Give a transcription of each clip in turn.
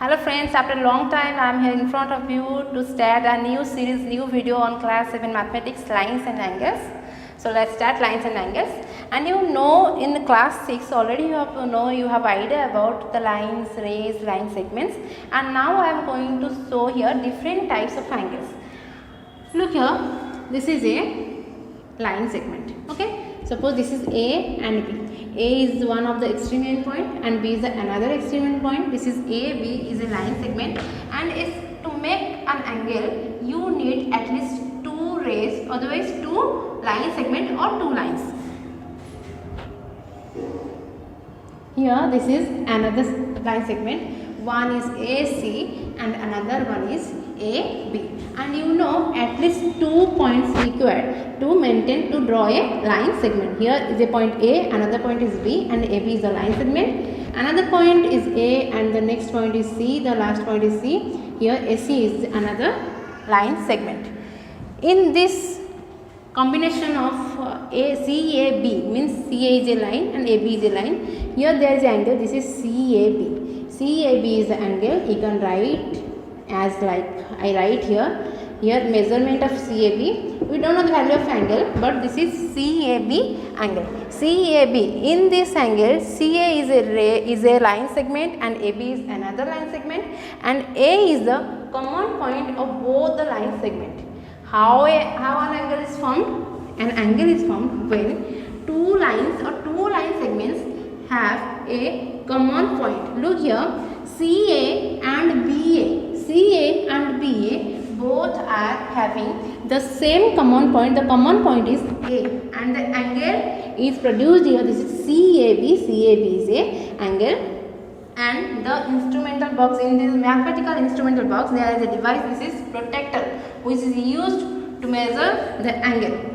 Hello friends, after a long time I am here in front of you to start a new series, new video on class 7 mathematics, lines and angles. So let's start lines and angles. And you know in the class 6 already you have idea about the lines, rays, line segments, and now I am going to show here different types of angles. Look here, this is a line segment. Okay, suppose this is A and B. A is one of the extreme end point and B is another extreme end point. This is A, B is a line segment, and is to make an angle you need at least two rays, otherwise two line segment or two lines. Here this is another line segment. One is AC and another one is AB, and you know at least 2 points required to draw a line segment. Here is a point A, another point is B, and AB is a line segment. Another point is A and the next point is C, the last point is C. Here AC is another line segment. In this combination of CAB means CA is a line and AB is a line. Here there is an angle, this is CAB. CAB is the angle. You can write as like I write here. Here measurement of CAB. We don't know the value of angle, but this is CAB angle. CAB, in this angle, CA is a line segment and AB is another line segment, and A is the common point of both the line segment. How an angle is formed? An angle is formed when two lines or two line segments have a common point. Look here, CA and BA both are having the same common point. The common point is A, and the angle is produced here. This is CAB is a angle, and the instrumental box, in this mathematical instrumental box there is a device. This is protractor, which is used to measure the angle.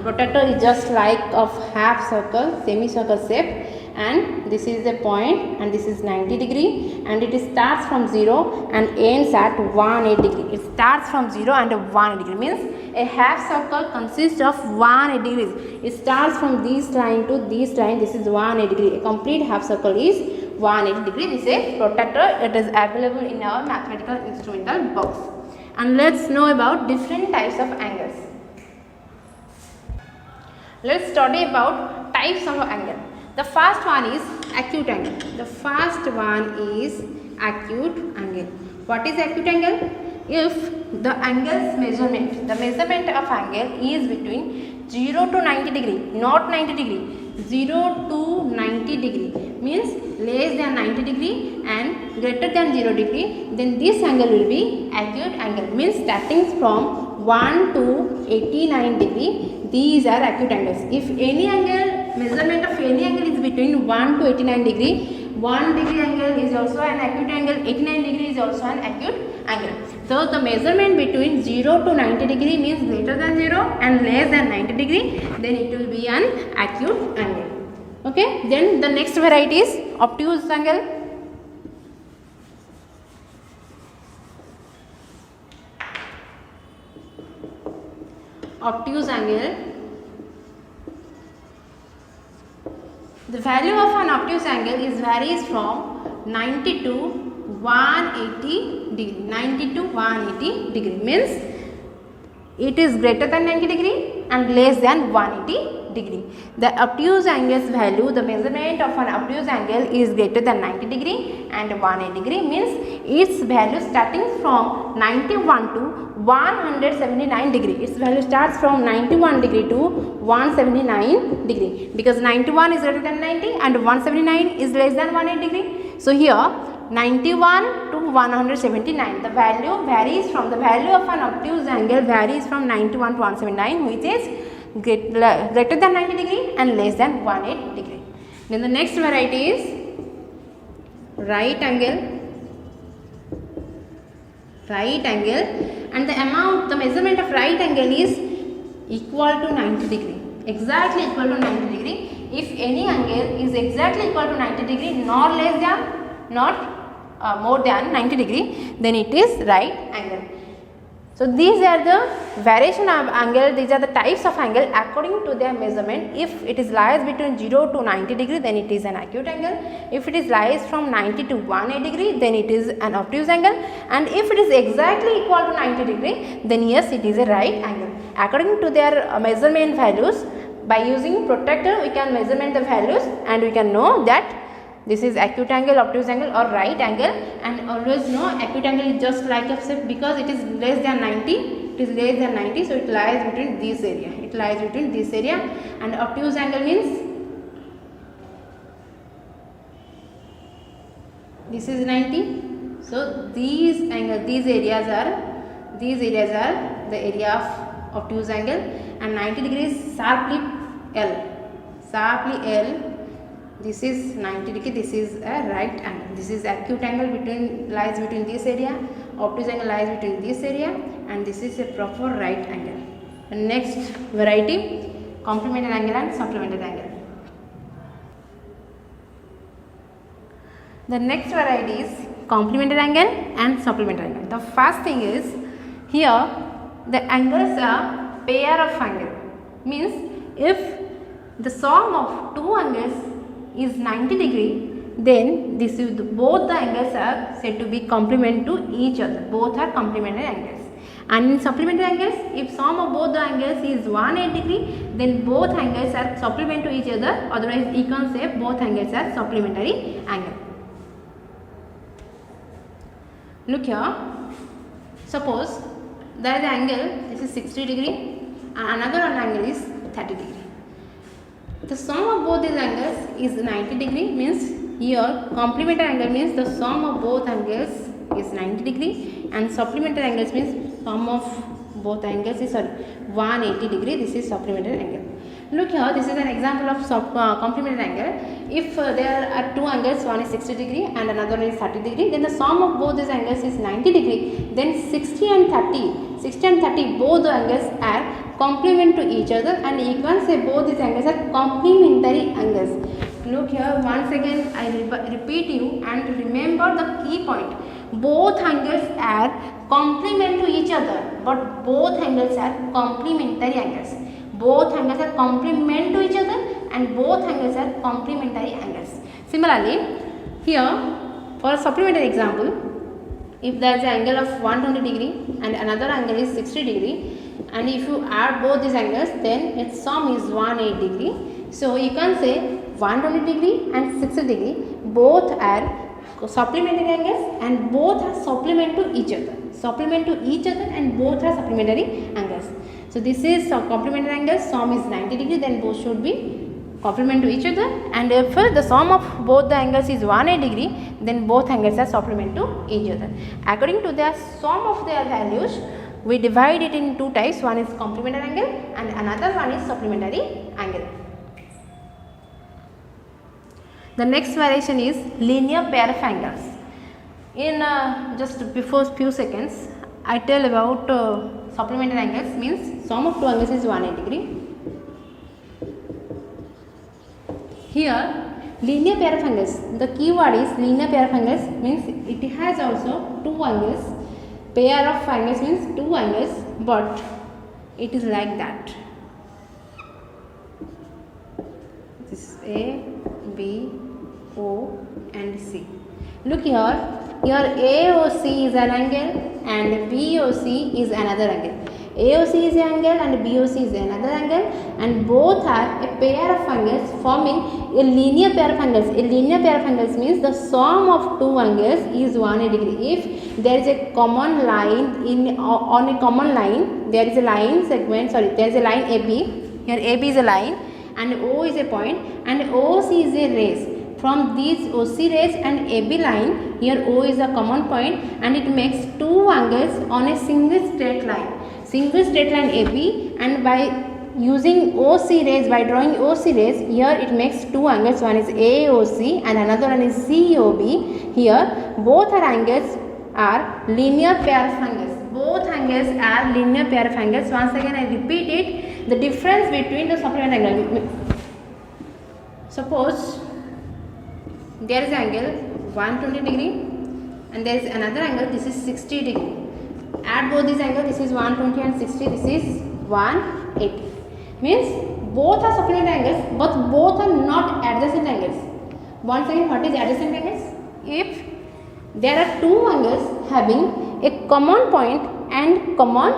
Protractor is just like of half circle, semicircle shape, and this is the point, and this is 90 degree, and it starts from 0 and ends at 180 degree. It starts from 0 and 180 degree, means a half circle consists of 180 degrees. It starts from this line to this line. This is 180 degree. A complete half circle is 180 degree. This is a protractor. It is available in our mathematical instrumental box. And let's know about different types of angles. Let's study about types of angle. The first one is acute angle. What is acute angle? If the angle's measurement, the measurement of angle is between 0 to 90 degree, not 90 degree, 0 to 90 degree means less than 90 degree and greater than 0 degree, then this angle will be acute angle, means starting from 1 to 89 degree. These are acute angles. If any angle, measurement of any angle is between 1 to 89 degree, 1 degree angle is also an acute angle, 89 degree is also an acute angle. So the measurement between 0 to 90 degree means greater than 0 and less than 90 degree, then it will be an acute angle. Okay, then the next variety is obtuse angle. Obtuse angle. The value of an obtuse angle is varies from 90 to 180 degree. 90 to 180 degree means it is greater than 90 degree and less than 180 degree. The obtuse angle's value, the measurement of an obtuse angle is greater than 90 degree and 180 degree, means its value starting from 91 to 179 degree. Its value starts from 91 degree to 179 degree, because 91 is greater than 90 and 179 is less than 180 degree. So here 91 to 179, the value varies from, the value of an obtuse angle varies from 91 to 179, which is greater than 90 degree and less than 180 degree. Then the next variety is right angle. And the measurement of right angle is equal to 90 degree, exactly equal to 90 degree. If any angle is exactly equal to 90 degree, not less than, not more than 90 degree, then it is right angle. So these are the variation of angle, these are the types of angle according to their measurement. If it is lies between 0 to 90 degree, then it is an acute angle. If it is lies from 90 to 180 degree, then it is an obtuse angle. And if it is exactly equal to 90 degree, then yes, it is a right angle. According to their measurement values, by using protractor we can measurement the values and we can know that this is acute angle, obtuse angle or right angle. And always know acute angle is just like a shape because it is less than 90, it is less than 90, so it lies between this area, it lies between this area. And obtuse angle means this is 90, so these angle, these areas are the area of obtuse angle. And 90 degrees sharply L, this is 90 degree, this is a right angle. This is acute angle lies between this area, obtuse angle lies between this area, and this is a proper right angle. The next variety, complementary angle and supplementary angle. The next variety is complementary angle and supplementary angle. The first thing is here the angles are pair of angle, means if the sum of two angles is 90 degree, then this is both the angles are said to be complement to each other, both are complementary angles. And in supplementary angles, if sum of both the angles is 180 degree, then both angles are supplement to each other, otherwise you can say both angles are supplementary angle. Look here, suppose there is an angle, this is 60 degree and another angle is 30 degree. The sum of both these angles is 90 degree, means here complementary angle means the sum of both angles is 90 degree and supplementary angles means sum of both angles is 180 degree, this is supplementary angle. Look here, this is an example of complementary angle. If there are two angles, one is 60 degree and another one is 30 degree, then the sum of both these angles is 90 degree, then 60 and 30 both the angles are complement to each other and you can say both these angles are complementary angles. Look here, once again I repeat you and remember the key point. Both angles are complement to each other, but both angles are complementary angles. Both angles are complement to each other and both angles are complementary angles. Similarly, here for a supplementary example, if there is an angle of 120 degree and another angle is 60 degree, and if you add both these angles, then its sum is 180 degree. So you can say 120 degree and 60 degree both are supplementary angles and both are supplement to each other. And both are supplementary angles. So this is complementary angles, sum is 90 degree, then both should be complement to each other. And if the sum of both the angles is 180 degree, then both angles are supplement to each other. According to the sum of their values, we divide it in two types. One is complementary angle and another one is supplementary angle. The next variation is linear pair of angles. In just before few seconds, I tell about supplementary angles, means sum of two angles is 180 degree. Here linear pair of angles, the keyword is linear pair of angles, means it has also two angles. Pair of angles means two angles, but it is like that. This is A, B, O and C. Look here, AOC is an angle and BOC is another angle. AOC is an angle and BOC is another angle, and both are a pair of angles forming a linear pair of angles. A linear pair of angles means the sum of two angles is 180 degree. If there is a common line on a common line, there is a line segment, there is a line AB. Here AB is a line and O is a point and OC is a rays. From these OC rays and AB line, here O is a common point and it makes two angles on a single straight line. AB, and by using OC rays, by drawing OC rays, here it makes two angles, one is AOC and another one is COB. Here both are angles are linear pair of angles. Both angles are linear pair of angles. Once again I repeat it, the difference between the supplementary angle. Suppose there is angle 120 degree and there is another angle, this is 60 degree. Add both these angles. This is 120 and 60. This is 180. Means both are supplementary angles, but both are not adjacent angles. Once again, what is adjacent angles? If there are two angles having a common point and common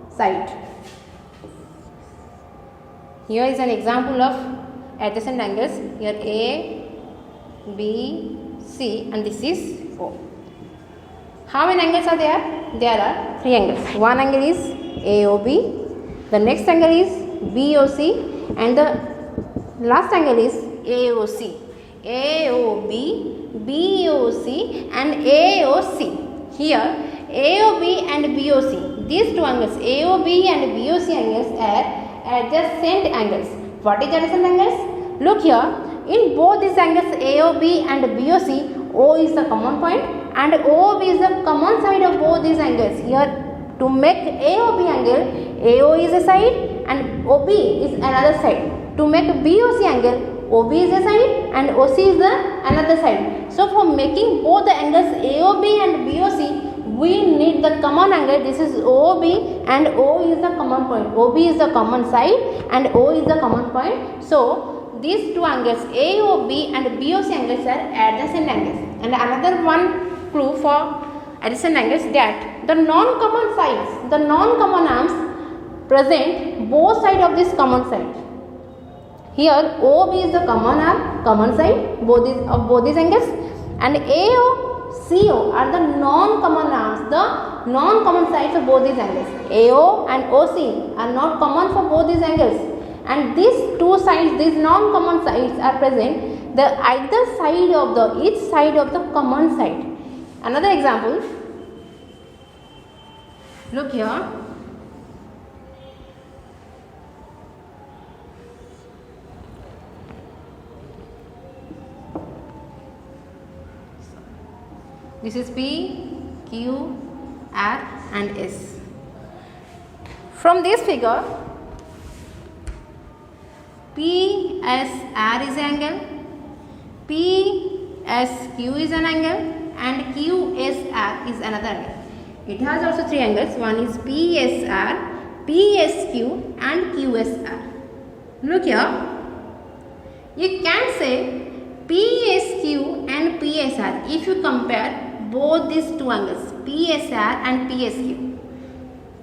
side. Here is an example of adjacent angles. Here A, B, C, and this is O. How many angles are there? There are three angles. One angle is AOB, the next angle is BOC, and the last angle is AOC. AOB, BOC, and AOC. Here AOB and BOC, these two angles AOB and BOC angles are adjacent angles. What is adjacent angles? Look here, in both these angles AOB and BOC, O is the common point and OB is the common side of both these angles. Here to make AOB angle, AO is a side and OB is another side. To make BOC angle, OB is a side and OC is the another side. So for making both the angles AOB and BOC, we need the common angle. This is OB and O is the common point. OB is the common side and O is the common point. So these two angles AOB and BOC angles are adjacent angles. And another one clue for adjacent angles that the non-common sides, the non-common arms present both sides of this common side. Here OB is the common arm, common side both these angles, and AO, CO are the non-common arms, the non-common sides of both these angles. AO and OC are not common for both these angles, and these two sides, these non-common sides are present the either side of the each side of the common side. Another example, look here. This is P, Q, R and S. From this figure, PSR is an angle, PSQ is an angle, and QSR is another angle. It has also three angles. One is PSR, PSQ and QSR. Look here. You can say PSQ and PSR if you compare both these two angles, PSR and PSQ.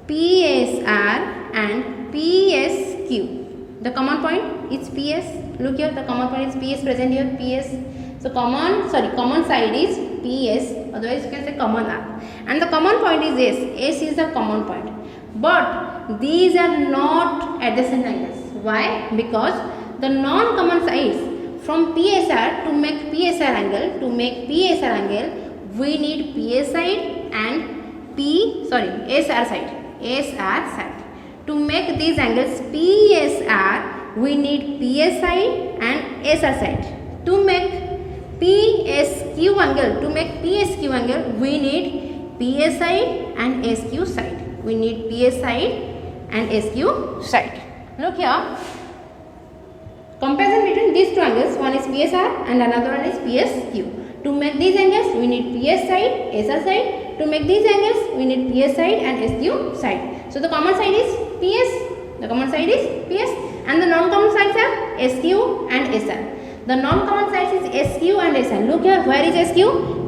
PSR and PSQ. The common point is PS. Look here, the common point is PS present here, PS. So common side is PS, otherwise you can say common R. And the common point is S. S is the common point. But these are not adjacent angles. Why? Because the non-common sides from PSR to make PSR angle, we need PS side and SR side. To make these angles PSR, we need PS side and SR side. To make PSQ angle, we need PS side and SQ side. We need PS side and SQ side. Look here. Comparison between these two angles, one is PSR and another one is PSQ. To make these angles, we need PS side, SR side. To make these angles, we need PS side and SQ side. So the common side is PS, and the non-common sides are SQ and SR. The non-common sides is SQ and SR. Look here, where is SQ?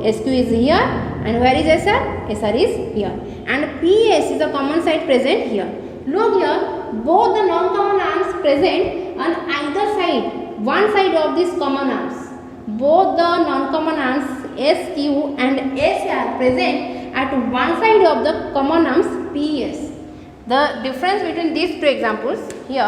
SQ is here, and where is SR? SR is here. And PS is the common side present here. Look here, both the non-common arms present on either side, one side of these common arms. Both the non-common arms SQ and SR present at one side of the common arms PS. The difference between these two examples here,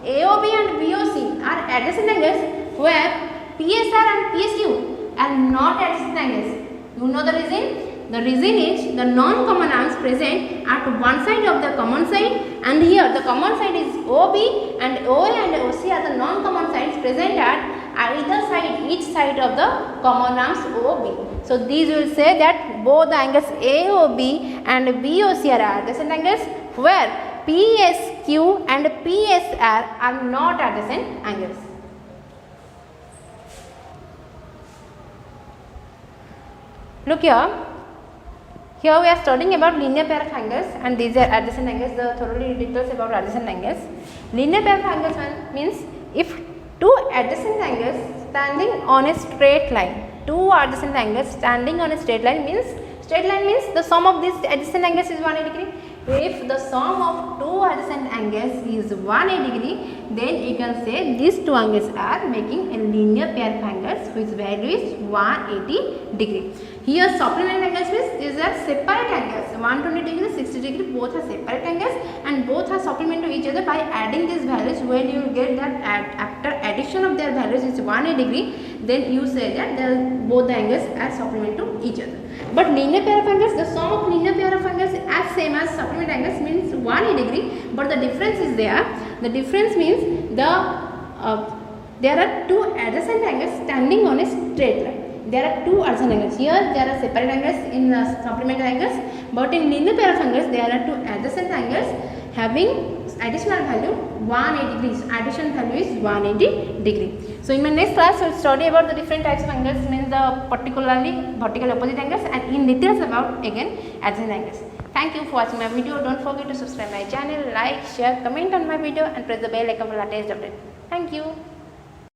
AOB and BOC are adjacent angles where PSR and PSQ are not adjacent angles. You know the reason? The reason is the non-common arms present at one side of the common side, and here the common side is OB and OA and OC are the non-common sides present at either side, each side of the common arms OB. So these will say that both the angles AOB and BOC are adjacent angles where PSQ and PSR are not adjacent angles. Look here. Here we are studying about linear pair of angles, and these are adjacent angles. The thoroughly details about adjacent angles. Linear pair of angles means if two adjacent angles standing on a straight line. Two adjacent angles standing on a straight line means the sum of these adjacent angles is 180 degree. If the sum of two adjacent angles is 180 degree, then you can say these two angles are making a linear pair of angles whose value is 180 degree. Here supplementary angles means these are separate angles, 120 degree, 60 degree, both are separate angles and both are supplement to each other. By adding these values, when you will get that after addition of their values is 180 degree, then you say that both the angles are supplement to each other. But linear pair of angles, the sum of linear pair of angles is as same as supplement angles means 180 degree, but the difference is there. The difference means there are two adjacent angles standing on a straight line. There are two adjacent angles. Here there are separate angles in supplementary angles, but in linear pair of angles there are two adjacent angles having additional value 180 degrees. Addition value is 180 degree. So in my next class we will study about the different types of angles, means the particularly vertical opposite angles, and in details about again adjacent angles. Thank you for watching my video. Don't forget to subscribe my channel, like, share, comment on my video and press the bell icon for latest update. Thank you.